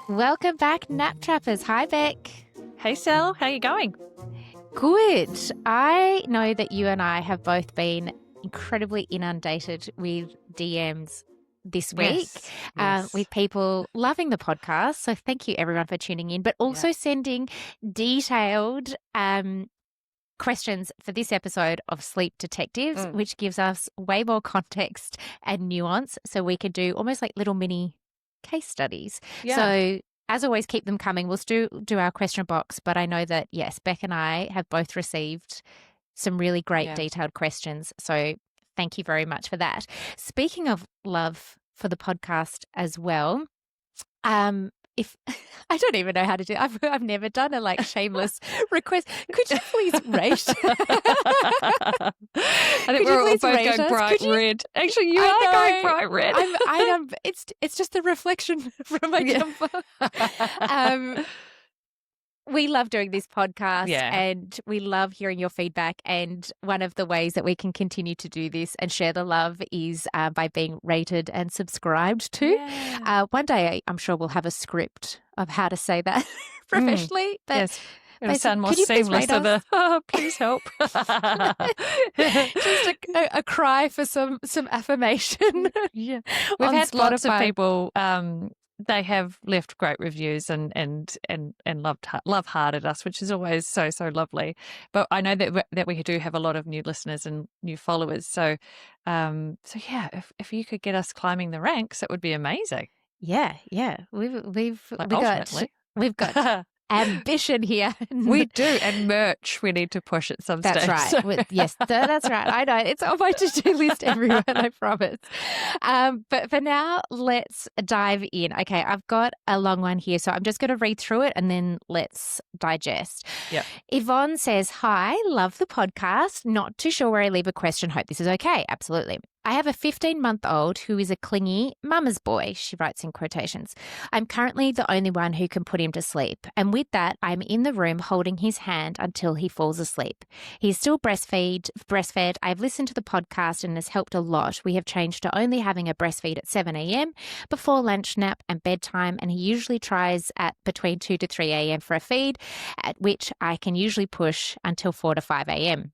Welcome back, Nap Trappers. Hi, Beck. Hey, Sal. How you going? Good. I know that you and I have both been incredibly inundated with DMs this week, Yes. with people loving the podcast. So thank you, everyone, for tuning in, but also sending detailed questions for this episode of Sleep Detectives, which gives us way more context and nuance so we can do almost like little mini case studies. Yeah. So as always, keep them coming. We'll still do our question box, but I know that, yes, Beck and I have both received some really great detailed questions. So thank you very much for that. Speaking of love for the podcast as well, if I don't even know how to do it. I've never done a shameless request. Could you please rate? I think we're all both going bright red. Actually, you are going bright red. I am. It's just the reflection from my jumper. We love doing this podcast and we love hearing your feedback. And one of the ways that we can continue to do this and share the love is by being rated and subscribed to. Yeah. One day, I'm sure we'll have a script of how to say that professionally. But yes. It'll sound more seamless than please help. Just a cry for some affirmation. Yeah. We've had lots of people they have left great reviews and love hearted us, which is always so lovely. But I know that we do have a lot of new listeners and new followers. So if you could get us climbing the ranks, it would be amazing. Yeah. We've got ambition here. We do, and merch we need to push at some stage. That's right. Yes, that's right. I know. It's on my to-do list, everyone, I promise. But for now, let's dive in. Okay, I've got a long one here, so I'm just going to read through it and then let's digest. Yep. Yvonne says, hi, love the podcast. Not too sure where I leave a question. Hope this is okay. Absolutely. I have a 15-month-old who is a clingy mama's boy, she writes in quotations. I'm currently the only one who can put him to sleep. And with that, I'm in the room holding his hand until he falls asleep. He's still breastfed. I've listened to the podcast and it has helped a lot. We have changed to only having a breastfeed at 7 a.m. before lunch, nap and bedtime. And he usually tries at between 2 to 3 a.m. for a feed, at which I can usually push until 4 to 5 a.m.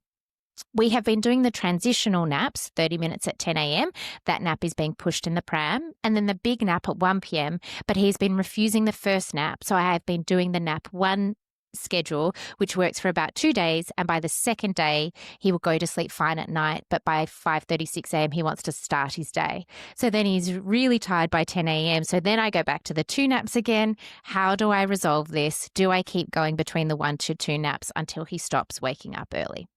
We have been doing the transitional naps, 30 minutes at 10 a.m. That nap is being pushed in the pram, and then the big nap at 1 p.m. But he's been refusing the first nap, so I have been doing the nap 1 schedule, which works for about 2 days. And by the second day, he will go to sleep fine at night. But by 5:36 a.m., he wants to start his day. So then he's really tired by 10 a.m. So then I go back to the 2 naps again. How do I resolve this? Do I keep going between the 1 to 2 naps until he stops waking up early?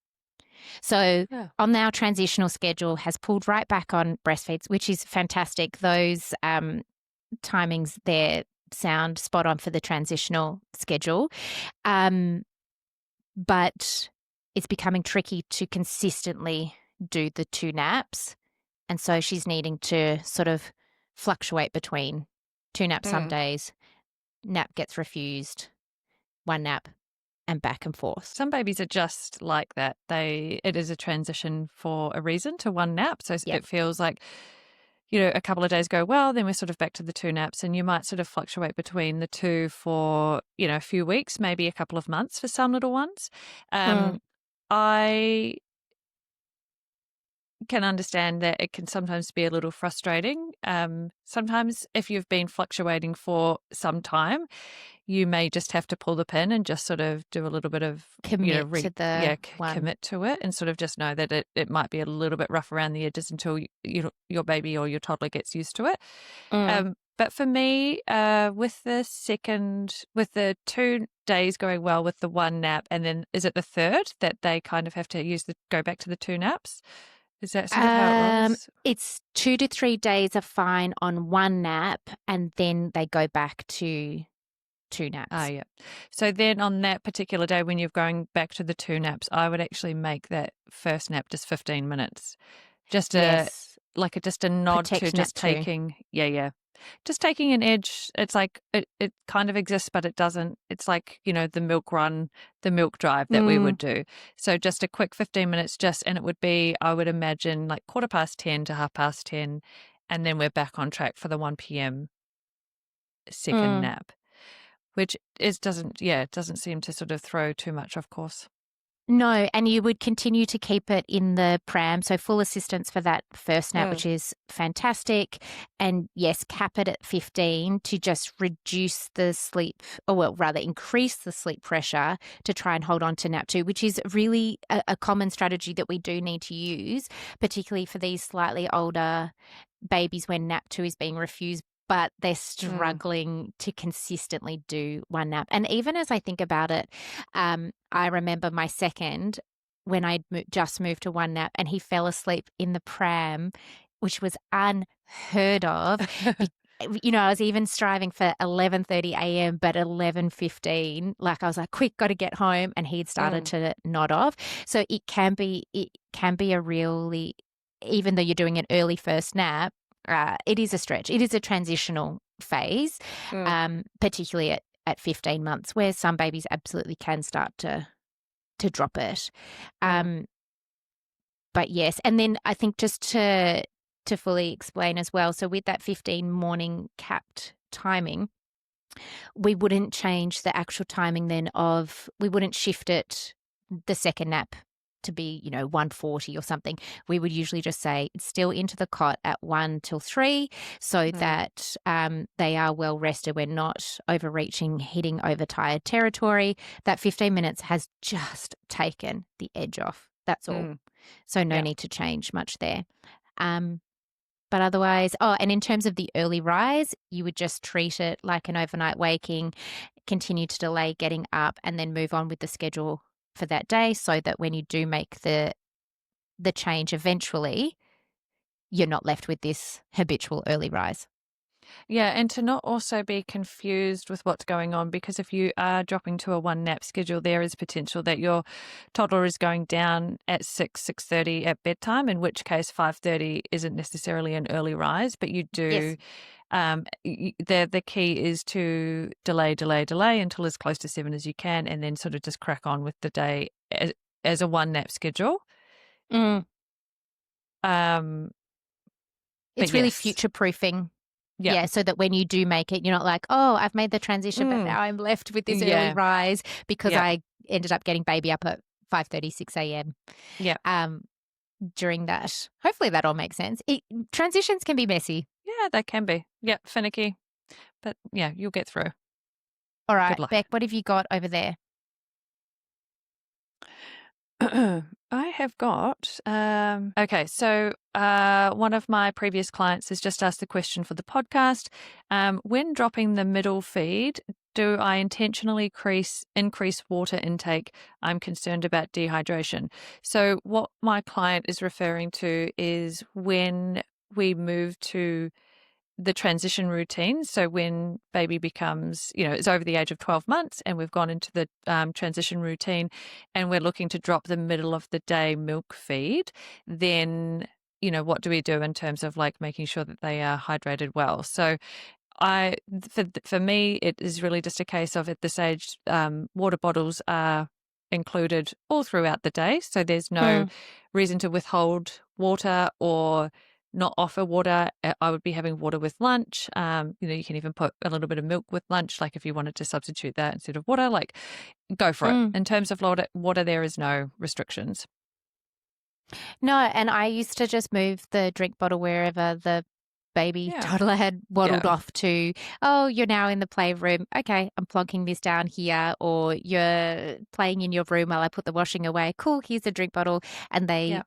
So on our transitional schedule has pulled right back on breastfeeds, which is fantastic. Those timings there sound spot on for the transitional schedule. But it's becoming tricky to consistently do the 2 naps. And so she's needing to sort of fluctuate between 2 naps some days, nap gets refused, 1 nap, and back and forth. Some babies are just like that. It is a transition for a reason to 1 nap. So it feels like, a couple of days go well, then we're sort of back to the 2 naps, and you might sort of fluctuate between the 2 for, a few weeks, maybe a couple of months for some little ones. I can understand that it can sometimes be a little frustrating. Sometimes if you've been fluctuating for some time, you may just have to pull the pin and just sort of do a little bit of commit to it, and sort of just know that it might be a little bit rough around the edges until your baby or your toddler gets used to it. But for me, with the 2 days going well with the 1 nap, and then is it the 3rd that they kind of have to go back to the 2 naps? Is that sort of how it works? It's 2 to 3 days are fine on 1 nap, and then they go back to 2 naps. Oh, yeah. So then on that particular day when you're going back to the 2 naps, I would actually make that first nap just 15 minutes. Just a nod to just taking, Just taking an edge, it's like it kind of exists, but it doesn't. It's like, the milk run, the milk drive that we would do. So just a quick 15 minutes and it would be, I would imagine, like 10:15 to 10:30, and then we're back on track for the 1 p.m. second nap, which doesn't seem to sort of throw too much off course. No, and you would continue to keep it in the pram, so full assistance for that first nap, which is fantastic. And yes, cap it at 15 to just reduce the sleep, or well, rather increase the sleep pressure to try and hold on to nap 2, which is really a common strategy that we do need to use, particularly for these slightly older babies when nap 2 is being refused, but they're struggling to consistently do one nap. And even as I think about it, I remember my second, when I just moved to one nap, and he fell asleep in the pram, which was unheard of. I was even striving for 11:30 a.m., but 11:15, like I was like, quick, got to get home, and he'd started to nod off. So it can be a really, even though you're doing an early first nap, it is a stretch. It is a transitional phase, particularly at 15 months, where some babies absolutely can start to drop it. But yes, and then I think just to fully explain as well, so with that 15 morning capped timing, we wouldn't change the actual timing then we wouldn't shift it, the second nap, to be 1:40 or something. We would usually just say it's still into the cot at 1 till 3, so that they are well rested. We're not overreaching, hitting overtired territory. That 15 minutes has just taken the edge off. That's all. So no need to change much there. But otherwise, and in terms of the early rise, you would just treat it like an overnight waking, continue to delay getting up, and then move on with the schedule for that day, so that when you do make the change eventually, you're not left with this habitual early rise. Yeah, and to not also be confused with what's going on, because if you are dropping to a one nap schedule, there is potential that your toddler is going down at 6:30 at bedtime, in which case 5:30 isn't necessarily an early rise, but you do. Yes. The key is to delay until as close to 7 as you can, and then sort of just crack on with the day as a one nap schedule. It's really future proofing. Yep. Yeah, so that when you do make it, you're not like, I've made the transition, but now I'm left with this early rise because I ended up getting baby up at 5:30, 6 a.m. Yeah. During that. Hopefully that all makes sense. Transitions can be messy. Yeah, they can be. Yeah, finicky. But yeah, you'll get through. All right, Beck, what have you got over there? I have got, okay, so one of my previous clients has just asked the question for the podcast. When dropping the middle feed, do I intentionally increase water intake? I'm concerned about dehydration. So what my client is referring to is when we move to the transition routine. So when baby becomes, is over the age of 12 months and we've gone into the transition routine and we're looking to drop the middle of the day milk feed, then, what do we do in terms of like making sure that they are hydrated well? So for me, it is really just a case of at this age, water bottles are included all throughout the day. So there's no reason to withhold water or not offer water. I would be having water with lunch. You can even put a little bit of milk with lunch, like if you wanted to substitute that instead of water, like go for it. In terms of water, there is no restrictions. No, and I used to just move the drink bottle wherever the baby toddler had waddled off to. You're now in the playroom. Okay, I'm plonking this down here. Or you're playing in your room while I put the washing away. Cool, here's a drink bottle. And they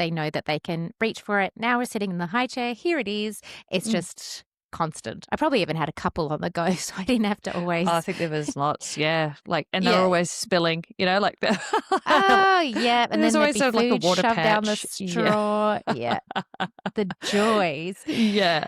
know that they can reach for it. Now we're sitting in the high chair. Here it is. It's just constant. I probably even had a couple on the go, so I didn't have to always. I think there was lots, and they're always spilling, like that. And then there's always like a water shoved patch down the straw. Yeah, the joys. Yeah.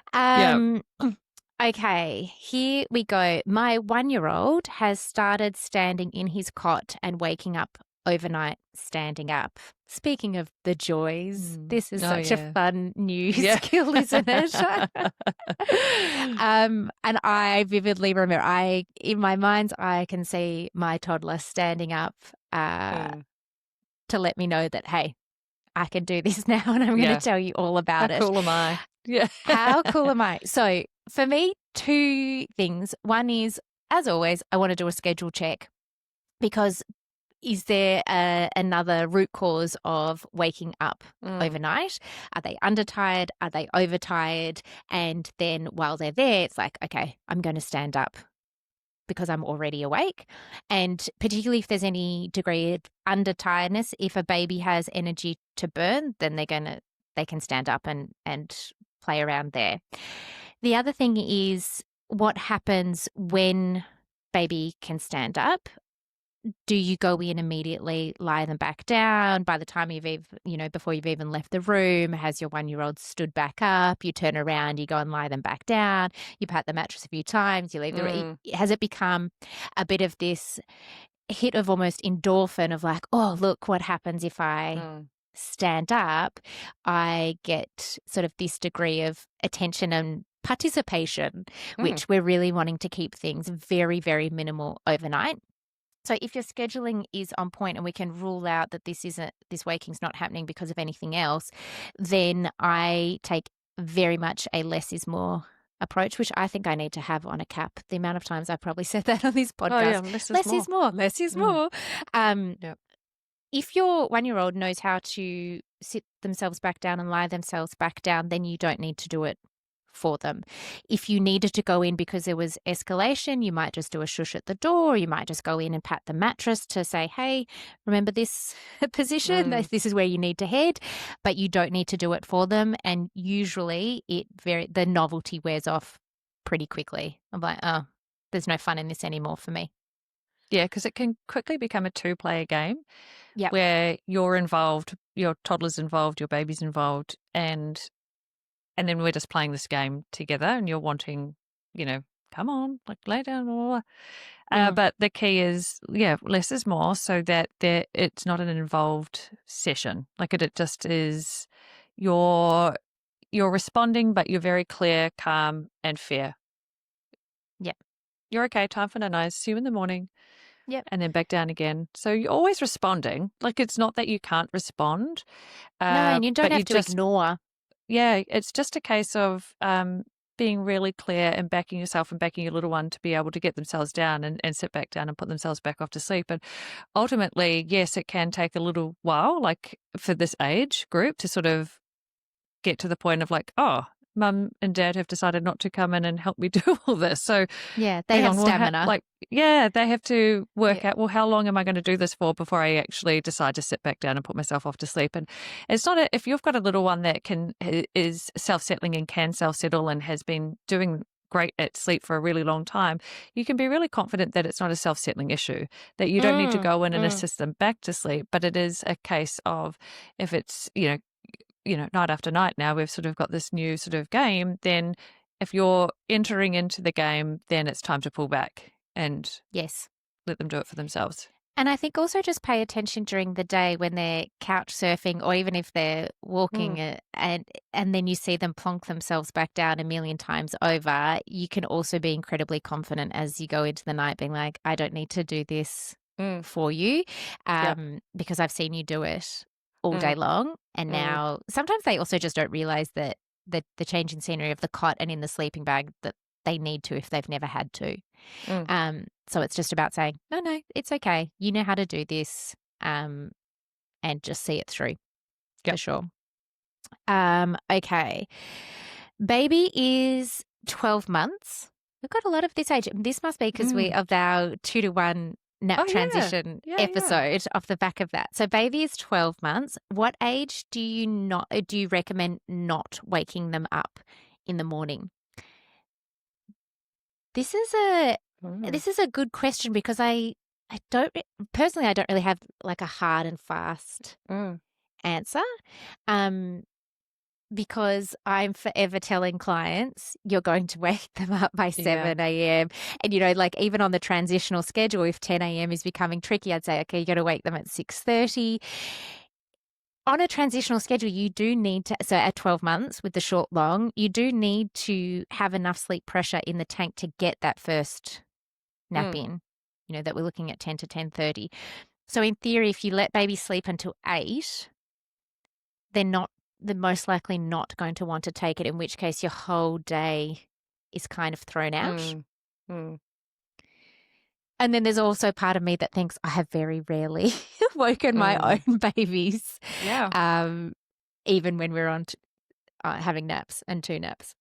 Okay, here we go. My 1-year-old has started standing in his cot and waking up overnight standing up. Speaking of the joys, this is such a fun new skill, isn't it? And I vividly remember, in my mind's eye, I can see my toddler standing up to let me know that, hey, I can do this now, and I'm going to tell you all about it. How cool am I? Yeah. How cool am I? So for me, two things. One is, as always, I want to do a schedule check, because is there another root cause of waking up overnight? Are they undertired? Are they overtired? And then while they're there, it's like, okay, I'm going to stand up because I'm already awake. And particularly if there's any degree of undertiredness, if a baby has energy to burn, then they can stand up and play around there. The other thing is, what happens when baby can stand up? Do you go in immediately, lie them back down? By the time before you've even left the room, has your 1-year-old stood back up? You turn around, you go and lie them back down. You pat the mattress a few times. You leave the room. Has it become a bit of this hit of almost endorphin of like, oh, look what happens if I stand up? I get sort of this degree of attention and participation, which we're really wanting to keep things very, very minimal overnight. So if your scheduling is on point and we can rule out that this waking's not happening because of anything else, then I take very much a less is more approach, which I think I need to have on a cap. The amount of times I've probably said that on this podcast. Oh, yeah, less is more. Less is more. Yep. If your 1-year-old knows how to sit themselves back down and lie themselves back down, then you don't need to do it for them. If you needed to go in because there was escalation, you might just do a shush at the door. You might just go in and pat the mattress to say, hey, remember this position? This is where you need to head, but you don't need to do it for them. And usually the novelty wears off pretty quickly. I'm like, oh, there's no fun in this anymore for me. Yeah, because it can quickly become a 2-player game where you're involved, your toddler's involved, your baby's involved, and then we're just playing this game together, and you're wanting, come on, like lay down, blah, blah, blah. But the key is, less is more, so that it's not an involved session. Like it just is, you're responding, but you're very clear, calm, and fair. Yep. You're okay. Time for no-nos. See you in the morning. Yep. And then back down again. So you're always responding. Like it's not that you can't respond. No, and you don't have to ignore. Yeah, it's just a case of being really clear and backing yourself and backing your little one to be able to get themselves down and sit back down and put themselves back off to sleep. And ultimately, yes, it can take a little while, like for this age group, to sort of get to the point of like, oh, mum and dad have decided not to come in and help me do all this. So yeah, they have stamina. They have to work out, well, how long am I going to do this for before I actually decide to sit back down and put myself off to sleep? And it's not if you've got a little one that is self-settling and can self-settle and has been doing great at sleep for a really long time, you can be really confident that it's not a self-settling issue, that you don't need to go in and assist them back to sleep. But it is a case of if it's, night after night now, we've sort of got this new sort of game, then if you're entering into the game, then it's time to pull back and let them do it for themselves. And I think also just pay attention during the day when they're couch surfing, or even if they're walking and then you see them plonk themselves back down a million times over. You can also be incredibly confident as you go into the night, being like, I don't need to do this for you because I've seen you do it all day long. And now sometimes they also just don't realize that the change in scenery of the cot and in the sleeping bag that they need to if they've never had to. So it's just about saying, no, it's okay. You know how to do this, and just see it through for sure. Okay. Baby is 12 months. We've got a lot of this age. This must be because of our 2-to-1 nap transition episode off the back of that. So baby is 12 months. What age do you recommend not waking them up in the morning? This is a good question, because I don't really have like a hard and fast answer. Because I'm forever telling clients, you're going to wake them up by 7 a.m. And, like even on the transitional schedule, if 10 a.m. is becoming tricky, I'd say, okay, you got to wake them at 6:30. on a transitional schedule, you do need to, so at 12 months with the short long, you do need to have enough sleep pressure in the tank to get that first nap in, that we're looking at 10 to 10:30. So in theory, if you let baby sleep until 8, they're most likely not going to want to take it, in which case your whole day is kind of thrown out. And then there's also part of me that thinks I have very rarely woken my own babies. Yeah. Even when we're on having naps and 2 naps.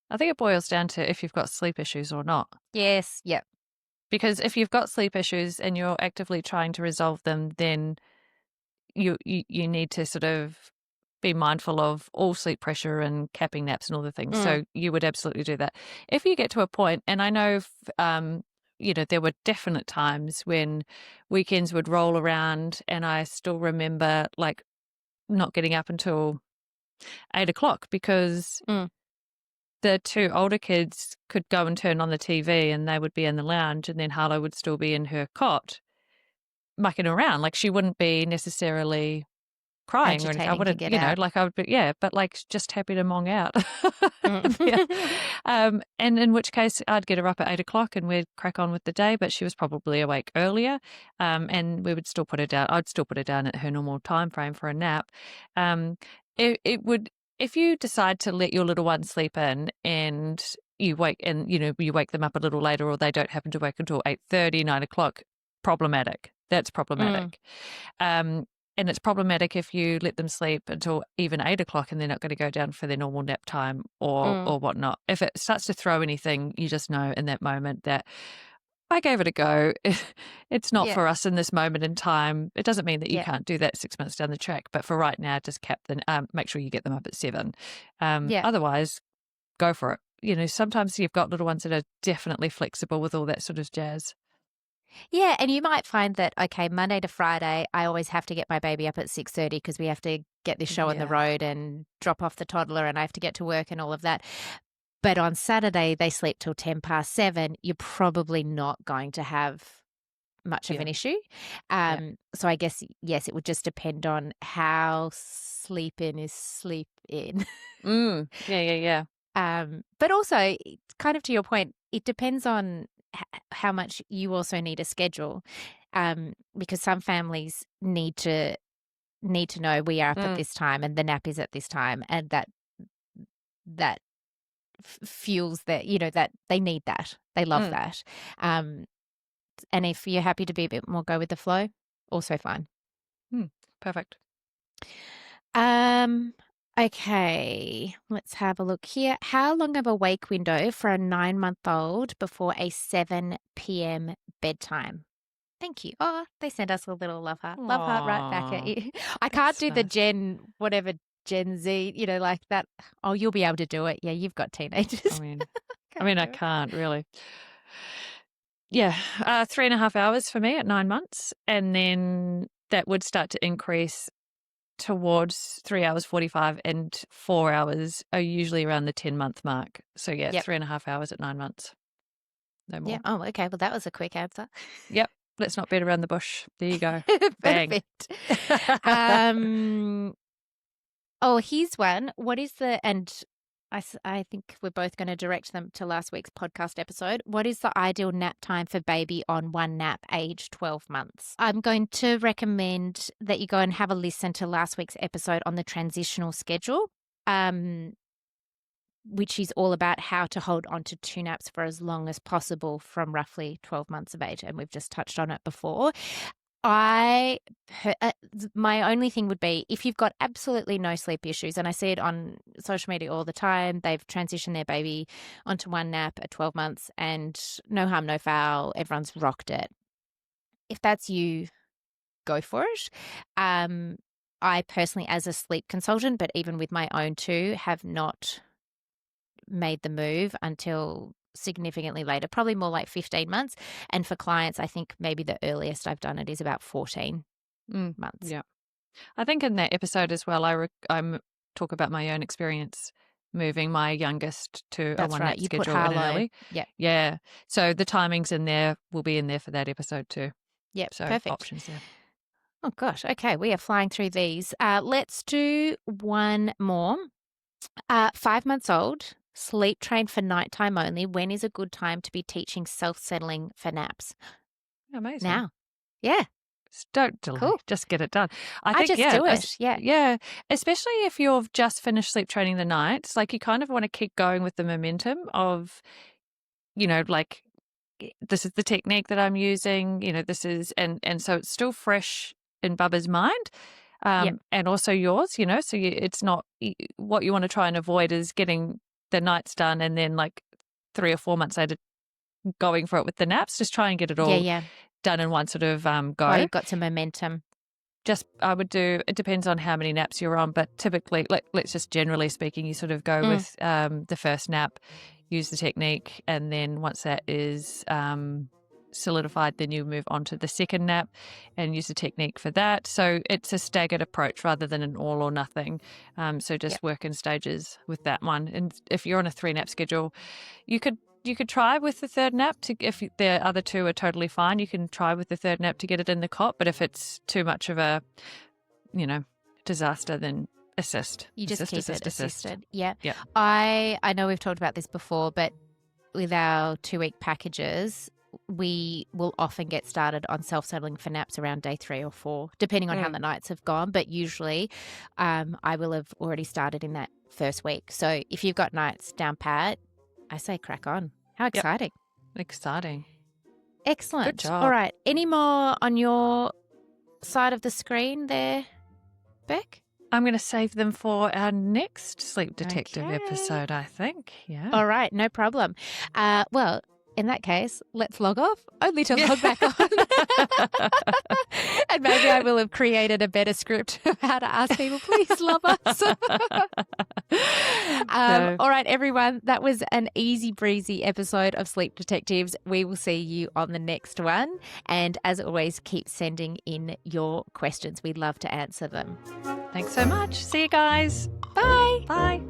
I think it boils down to if you've got sleep issues or not. Yes. Yep. Because if you've got sleep issues and you're actively trying to resolve them, then you need to sort of be mindful of all sleep pressure and capping naps and all the things. So you would absolutely do that. If you get to a point, and I know, there were definite times when weekends would roll around and I still remember like not getting up until 8 o'clock because the 2 older kids could go and turn on the TV and they would be in the lounge, and then Harlow would still be in her cot mucking around. Like she wouldn't be necessarily crying or anything. I wouldn't, I would be, but like just happy to mong out. And in which case I'd get her up at 8 o'clock and we'd crack on with the day, but she was probably awake earlier. And we would still put her down. I'd still put her down at her normal time frame for a nap. It would, if you decide to let your little one sleep in and you wake them up a little later, or they don't happen to wake until 8:30, 9 o'clock, problematic. That's problematic. And it's problematic if you let them sleep until even 8 o'clock and they're not going to go down for their normal nap time or whatnot. If it starts to throw anything, you just know in that moment that I gave it a go. It's not for us in this moment in time. It doesn't mean that you can't do that 6 months down the track, but for right now, just make sure you get them up at 7. Otherwise, go for it. Sometimes you've got little ones that are definitely flexible with all that sort of jazz. Yeah, and you might find that, okay, Monday to Friday, I always have to get my baby up at 6:30 because we have to get this show on the road and drop off the toddler, and I have to get to work and all of that. But on Saturday, they sleep till 7:10. You're probably not going to have much of an issue. So I guess, yes, it would just depend on how sleep in is sleep in. Yeah. But also, kind of to your point, it depends on how much you also need a schedule, because some families need to know we are up at this time and the nap is at this time, and that fuels that, that they need that. They love that. And if you're happy to be a bit more go with the flow, also fine. Perfect. Okay, let's have a look here. How long of a wake window for a 9-month-old before a 7 p.m. bedtime? Thank you. Oh, they sent us a little love heart. Love heart right back at you. I can't do the Gen Z, like that. Oh, you'll be able to do it. Yeah, you've got teenagers. I can't really. Yeah, 3.5 hours for me at 9 months. And then that would start to increase towards 3 hours 45, and 4 hours are usually around the 10-month mark. So 3.5 hours at 9 months. No more. Yeah. Oh, okay. Well, that was a quick answer. Yep. Let's not beat around the bush. There you go. Bang. Oh, here's one. What is I think we're both going to direct them to last week's podcast episode. What is the ideal nap time for baby on one nap, age 12 months? I'm going to recommend that you go and have a listen to last week's episode on the transitional schedule, which is all about how to hold on to 2 naps for as long as possible from roughly 12 months of age. And we've just touched on it before. My only thing would be if you've got absolutely no sleep issues, and I see it on social media all the time, they've transitioned their baby onto one nap at 12 months and no harm, no foul, everyone's rocked it. If that's you, go for it. I personally, as a sleep consultant, but even with my own 2, have not made the move until significantly later, probably more like 15 months. And for clients, I think maybe the earliest I've done it is about 14 months. Yeah. I think in that episode as well, I talk about my own experience moving my youngest to a one-nap schedule in an early. Yeah. So the timings in there will be in there for that episode too. Yeah, so perfect. Options there. Oh, gosh. Okay, we are flying through these. Let's do one more. 5 months old, sleep trained for nighttime only. When is a good time to be teaching self-settling for naps? Amazing. Now. Yeah. Don't delay. Cool. Just get it done. I I think, just do it. Yeah. yeah. Especially if you've just finished sleep training the nights, like you kind of want to keep going with the momentum of, like this is the technique that I'm using. This is, and so it's still fresh in Bubba's mind. Yep. And also yours, so it's not what you want to try and avoid is getting the nights done and then like 3 or 4 months later going for it with the naps. Just try and get it all done in one sort of go. While you've got some momentum. I would do, it depends on how many naps you're on, but typically, let's just generally speaking, you sort of go with the first nap, use the technique, and then once that is solidified, then you move on to the second nap and use the technique for that. So it's a staggered approach rather than an all or nothing. So just work in stages with that one. And if you're on a 3-nap schedule, you could try with the third nap if the other 2 are totally fine, you can try with the third nap to get it in the cot. But if it's too much of a, disaster, then assist. You just keep it assisted. Yeah. Yeah. I know we've talked about this before, but with our 2-week packages, we will often get started on self-settling for naps around day 3 or 4, depending on how the nights have gone. But usually I will have already started in that first week. So if you've got nights down pat, I say crack on. How exciting. Exciting. Excellent. Good job. All right. Any more on your side of the screen there, Beck? I'm going to save them for our next Sleep Detective episode, I think. Yeah. All right. No problem. Well, in that case, let's log off, only to log back on. And maybe I will have created a better script of how to ask people, please love us. All right, everyone. That was an easy breezy episode of Sleep Detectives. We will see you on the next one. And as always, keep sending in your questions. We'd love to answer them. Thanks so much. See you guys. Bye. Bye.